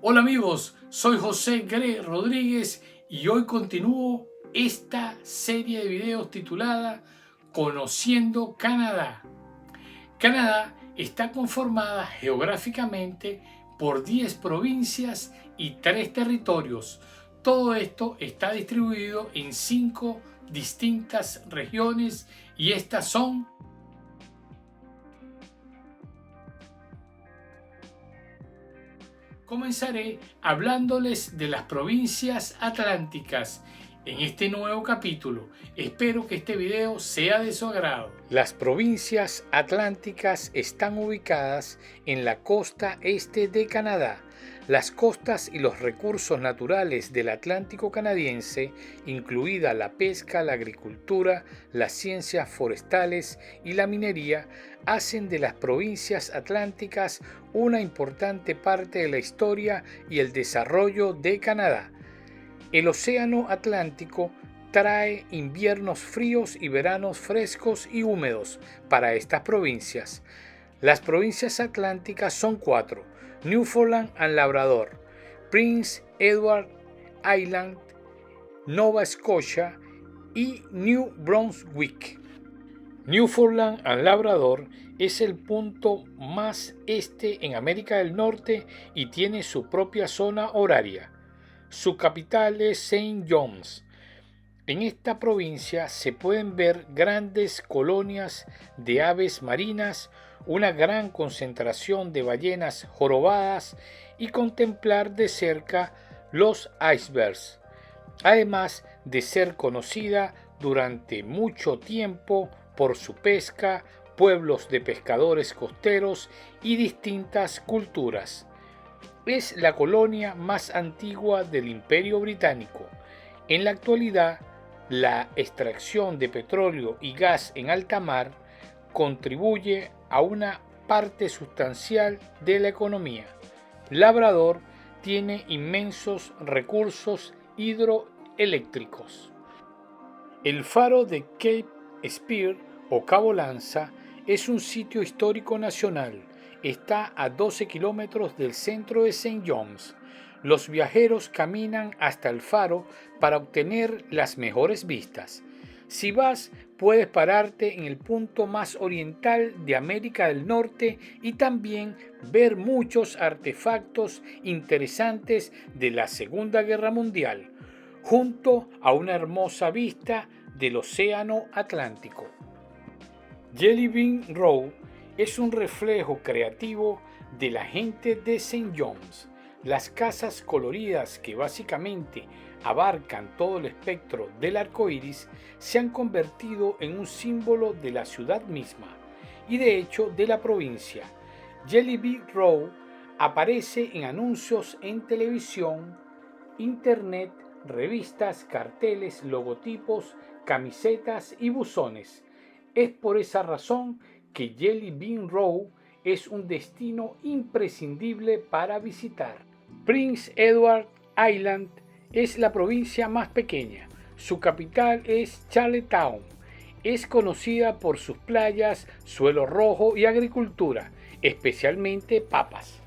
Hola amigos, soy José Gre Rodríguez y hoy continúo esta serie de videos titulada Conociendo Canadá. Canadá está conformada geográficamente por 10 provincias y 3 territorios. Todo esto está distribuido en 5 distintas regiones y estas son: comenzaré hablándoles de las provincias atlánticas en este nuevo capítulo. Espero que este video sea de su agrado. Las provincias atlánticas están ubicadas en la costa este de Canadá. Las costas y los recursos naturales del Atlántico canadiense, incluida la pesca, la agricultura, las ciencias forestales y la minería, hacen de las provincias atlánticas una importante parte de la historia y el desarrollo de Canadá. El Océano Atlántico trae inviernos fríos y veranos frescos y húmedos para estas provincias. Las provincias atlánticas son 4: Newfoundland and Labrador, Prince Edward Island, Nova Scotia y New Brunswick. Newfoundland and Labrador es el punto más este en América del Norte y tiene su propia zona horaria. Su capital es Saint John's. En esta provincia se pueden ver grandes colonias de aves marinas, una gran concentración de ballenas jorobadas y contemplar de cerca los icebergs, además de ser conocida durante mucho tiempo por su pesca, pueblos de pescadores costeros y distintas culturas. Es la colonia más antigua del Imperio Británico. En la actualidad, la extracción de petróleo y gas en alta mar contribuye a una parte sustancial de la economía. Labrador tiene inmensos recursos hidroeléctricos. El faro de Cape Spear o Cabo Lanza es un sitio histórico nacional. Está a 12 kilómetros del centro de Saint John's. Los viajeros caminan hasta el faro para obtener las mejores vistas. Si vas, puedes pararte en el punto más oriental de América del Norte y también ver muchos artefactos interesantes de la Segunda Guerra Mundial, junto a una hermosa vista del Océano Atlántico. Jelly Bean Row es un reflejo creativo de la gente de Saint John's. Las casas coloridas, que básicamente abarcan todo el espectro del arco iris, se han convertido en un símbolo de la ciudad misma y de hecho de la provincia. Jelly Bean Row aparece en anuncios en televisión, internet, revistas, carteles, logotipos, camisetas y buzones. Es por esa razón que Jelly Bean Row es un destino imprescindible para visitar. Prince Edward Island es la provincia más pequeña. Su capital es Charlottetown. Es conocida por sus playas, suelo rojo y agricultura, especialmente papas.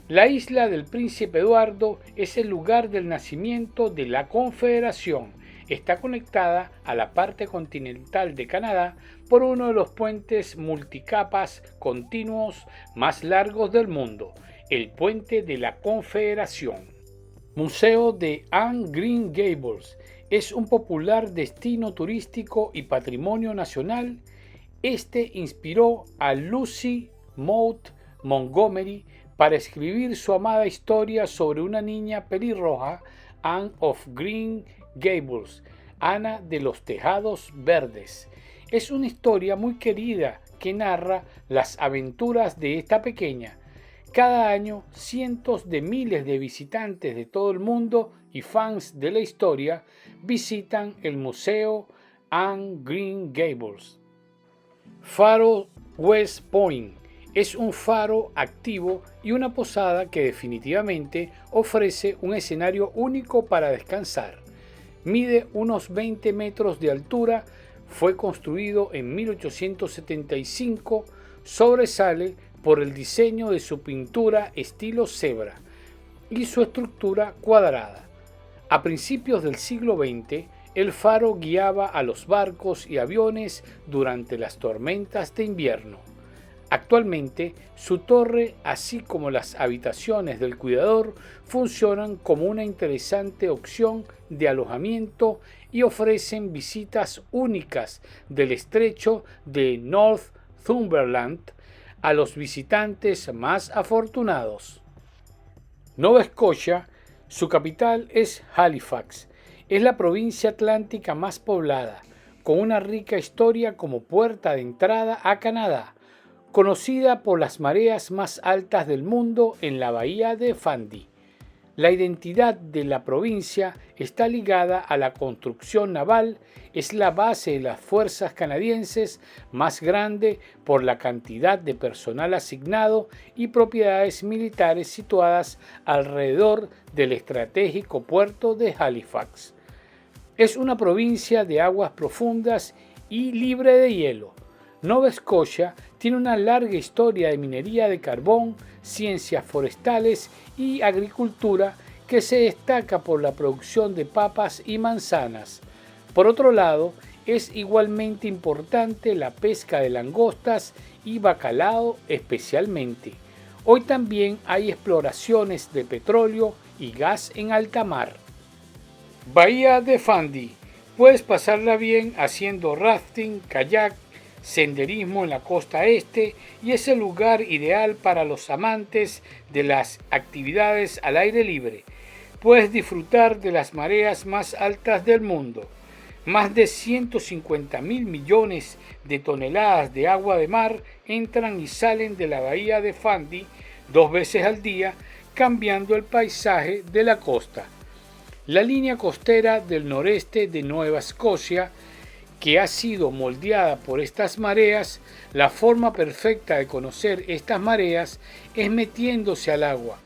La isla del Príncipe Eduardo es el lugar del nacimiento de la Confederación. Está conectada a la parte continental de Canadá por uno de los puentes multicapas continuos más largos del mundo, el Puente de la Confederación. Museo de Anne Green Gables es un popular destino turístico y patrimonio nacional. Este inspiró a Lucy Maud Montgomery para escribir su amada historia sobre una niña pelirroja, Anne of Green Gables, Ana de los Tejados Verdes. Es una historia muy querida que narra las aventuras de esta pequeña. Cada año, cientos de miles de visitantes de todo el mundo y fans de la historia visitan el Museo Anne Green Gables. Faro West Point es un faro activo y una posada que definitivamente ofrece un escenario único para descansar. Mide unos 20 metros de altura, fue construido en 1875, sobresale por el diseño de su pintura estilo cebra y su estructura cuadrada. A principios del siglo XX, el faro guiaba a los barcos y aviones durante las tormentas de invierno. Actualmente, su torre, así como las habitaciones del cuidador, funcionan como una interesante opción de alojamiento y ofrecen visitas únicas del estrecho de Northumberland a los visitantes más afortunados. Nueva Escocia, su capital es Halifax. Es la provincia atlántica más poblada, con una rica historia como puerta de entrada a Canadá, conocida por las mareas más altas del mundo en la bahía de Fundy. La identidad de la provincia está ligada a la construcción naval, es la base de las fuerzas canadienses más grande por la cantidad de personal asignado y propiedades militares situadas alrededor del estratégico puerto de Halifax. Es una provincia de aguas profundas y libre de hielo. Nueva Escocia tiene una larga historia de minería de carbón, ciencias forestales y agricultura que se destaca por la producción de papas y manzanas. Por otro lado, es igualmente importante la pesca de langostas y bacalao especialmente. Hoy también hay exploraciones de petróleo y gas en alta mar. Bahía de Fundy. Puedes pasarla bien haciendo rafting, kayak, senderismo en la costa este y es el lugar ideal para los amantes de las actividades al aire libre. Puedes disfrutar de las mareas más altas del mundo. Más de 150.000 millones de toneladas de agua de mar entran y salen de la bahía de Fundy 2 veces al día, cambiando el paisaje de la costa. La línea costera del noreste de Nueva Escocia, que ha sido moldeada por estas mareas, la forma perfecta de conocer estas mareas es metiéndose al agua,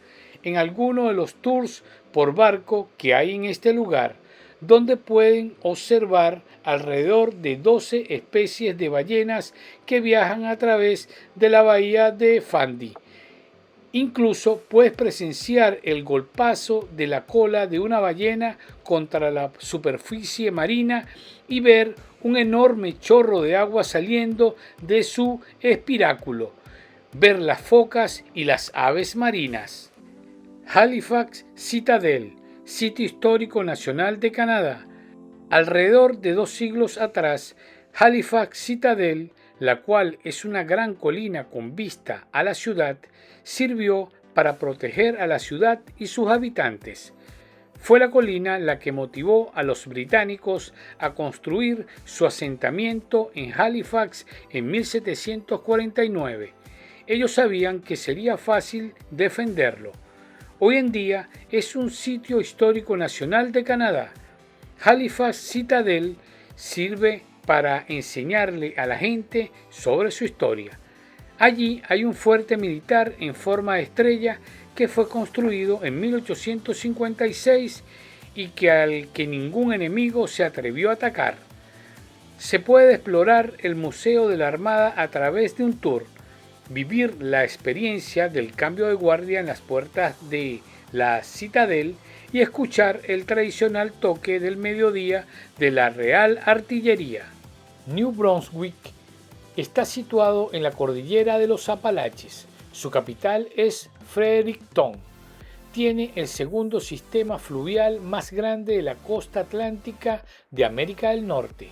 en alguno de los tours por barco que hay en este lugar, donde pueden observar alrededor de 12 especies de ballenas que viajan a través de la bahía de Fundy. Incluso puedes presenciar el golpazo de la cola de una ballena contra la superficie marina y ver un enorme chorro de agua saliendo de su espiráculo, ver las focas y las aves marinas. Halifax Citadel, sitio histórico nacional de Canadá. Alrededor de 2 siglos atrás, Halifax Citadel, la cual es una gran colina con vista a la ciudad, sirvió para proteger a la ciudad y sus habitantes. Fue la colina la que motivó a los británicos a construir su asentamiento en Halifax en 1749. Ellos sabían que sería fácil defenderlo. Hoy en día es un sitio histórico nacional de Canadá. Halifax Citadel sirve para enseñarle a la gente sobre su historia. Allí hay un fuerte militar en forma de estrella que fue construido en 1856 y al que ningún enemigo se atrevió a atacar. Se puede explorar el Museo de la Armada a través de un tour, vivir la experiencia del cambio de guardia en las puertas de la Citadel y escuchar el tradicional toque del mediodía de la Real Artillería. New Brunswick está situado en la cordillera de los Apalaches. Su capital es Fredericton. Tiene el segundo sistema fluvial más grande de la costa atlántica de América del Norte,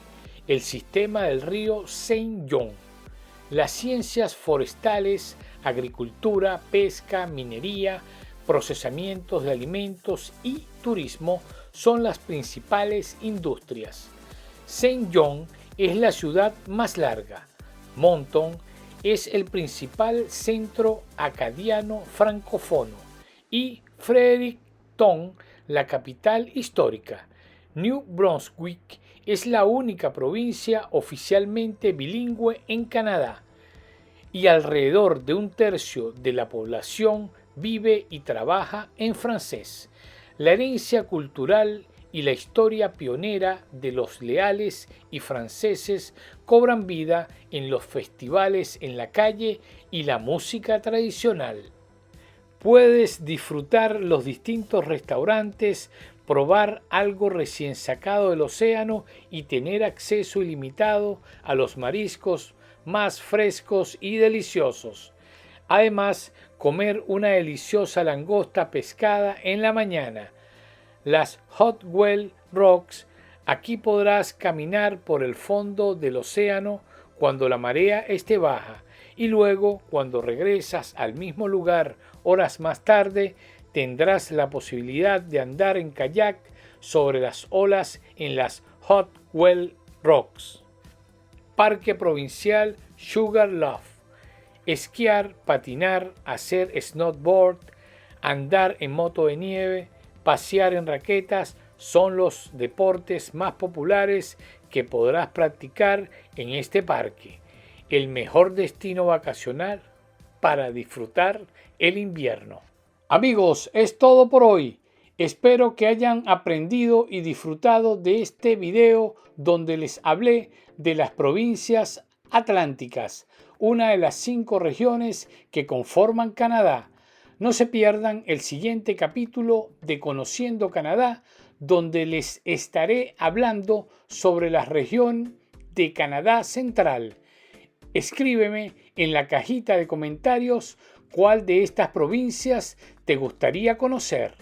el sistema del río Saint John. Las ciencias forestales, agricultura, pesca, minería, procesamientos de alimentos y turismo son las principales industrias. Saint John es la ciudad más larga. Moncton es el principal centro acadiano francófono y Fredericton la capital histórica. New Brunswick es la única provincia oficialmente bilingüe en Canadá y alrededor de 1/3 de la población vive y trabaja en francés. La herencia cultural y la historia pionera de los leales y franceses cobran vida en los festivales en la calle y la música tradicional. Puedes disfrutar los distintos restaurantes, probar algo recién sacado del océano y tener acceso ilimitado a los mariscos más frescos y deliciosos. Además, comer una deliciosa langosta pescada en la mañana. Las Hotwell Rocks. Aquí podrás caminar por el fondo del océano cuando la marea esté baja y luego, cuando regresas al mismo lugar horas más tarde, tendrás la posibilidad de andar en kayak sobre las olas en las Hotwell Rocks. Parque Provincial Sugarloaf. Esquiar, patinar, hacer snowboard, andar en moto de nieve, pasear en raquetas son los deportes más populares que podrás practicar en este parque, el mejor destino vacacional para disfrutar el invierno. Amigos, es todo por hoy. Espero que hayan aprendido y disfrutado de este video donde les hablé de las provincias atlánticas, una de las 5 regiones que conforman Canadá. No se pierdan el siguiente capítulo de Conociendo Canadá, donde les estaré hablando sobre la región de Canadá Central. Escríbeme en la cajita de comentarios cuál de estas provincias te gustaría conocer.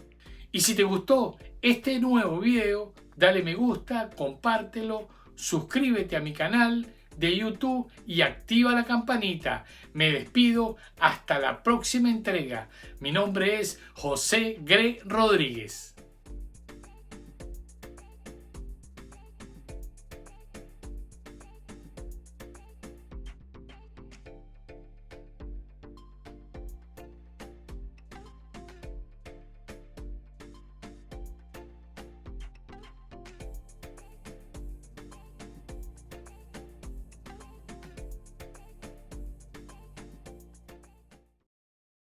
Y si te gustó este nuevo video, dale me gusta, compártelo, suscríbete a mi canal de YouTube y activa la campanita. Me despido hasta la próxima entrega. Mi nombre es José Gre Rodríguez.